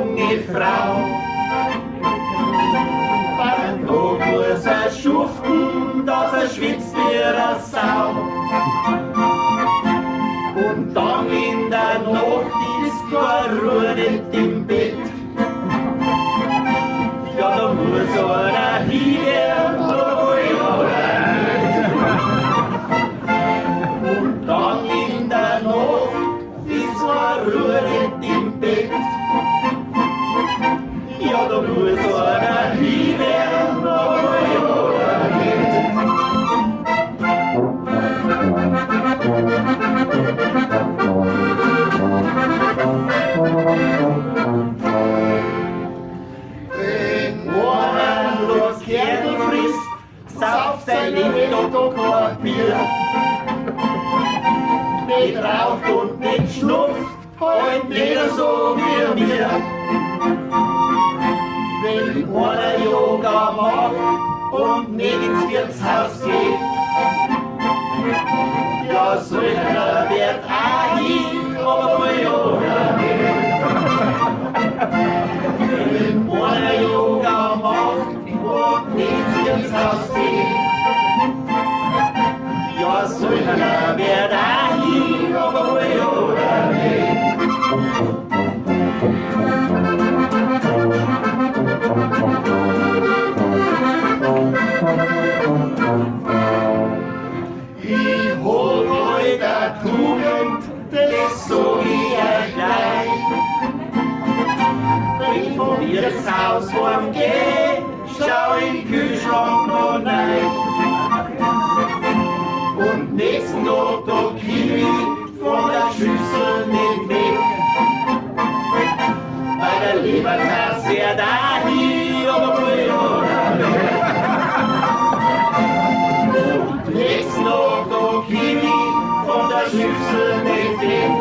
junge Frau. Beim Tag muss schuften, dass schwitzt wie eine Sau. Und dann in der Nacht ist keine Ruhe nicht im Bett. Ja, da muss einer hingehen, aber ja nicht. Und dann in der Nacht ist keine Ruhe nicht im Bett. Ja, da muss einer hingehen, aber ja nicht. Kerl frisst, sauft sein Lebtag kein Bier. Nicht raucht und nicht schnupft, halt nicht so wie wir. Wenn einer Yoga macht und nicht ins Wirtshaus geht, ja, solcher wird auch hin, aber Yoga nicht. Wenn einer Yoga macht und nicht ins Haus geht, ja, solcher wird auch hin, aber Yoga nicht. Ich hol heute eine Tugend, das so wie ein Gleich. Wenn ich vom Wirtshaus heimgeh, schau in den Kühlschrank noch rein. Und nächsten Tag da Kiwi von der Schüssel nicht weg. Bei der Leberkasse wird auch hin, aber ja weg. Und nächsten Tag da Kiwi von der Schüssel nicht weg.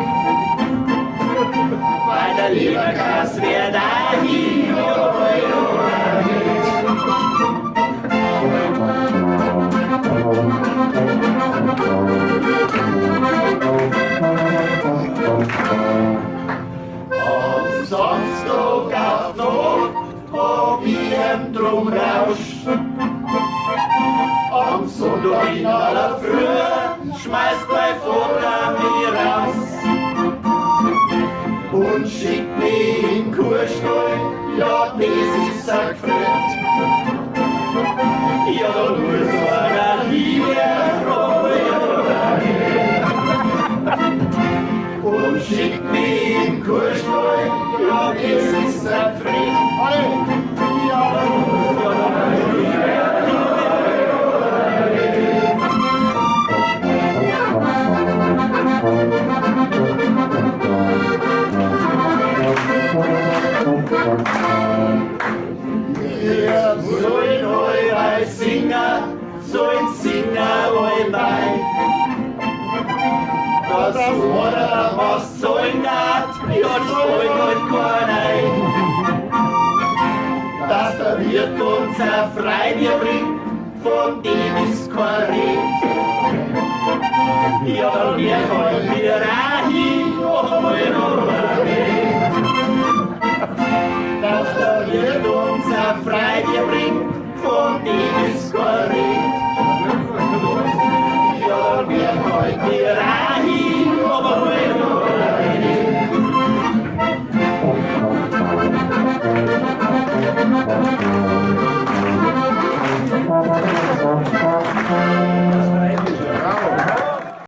Bei der Leberkasse wird auch hin, aber ja weg. Am Samstag auf Nacht hab ich ihm drum rauscht. Am Sonntag in aller Früh schmeißt mein Vater mich raus und schickt mich in den Kuhstall, ja, das ist ein Gefreit. Ja, da muss einer hingehen, und schickt mich in den Kuhstall, ja, das ist ein Gefreit. Ja, da muss einer hingehen. Wir sollen euch singen, sollen singen allbein. Das oder was sollen das, ja, sollen halt keiner. Dass der Wirt uns ein Freibier bringt, von dem ist kein Red. Ja, dann wird halt wieder auch hin, aber ja nicht. Dass der Wirt uns ein Freibier bringt, von dem ist kein Red. Ja, dann wird halt wieder auch hin, aber ja nicht.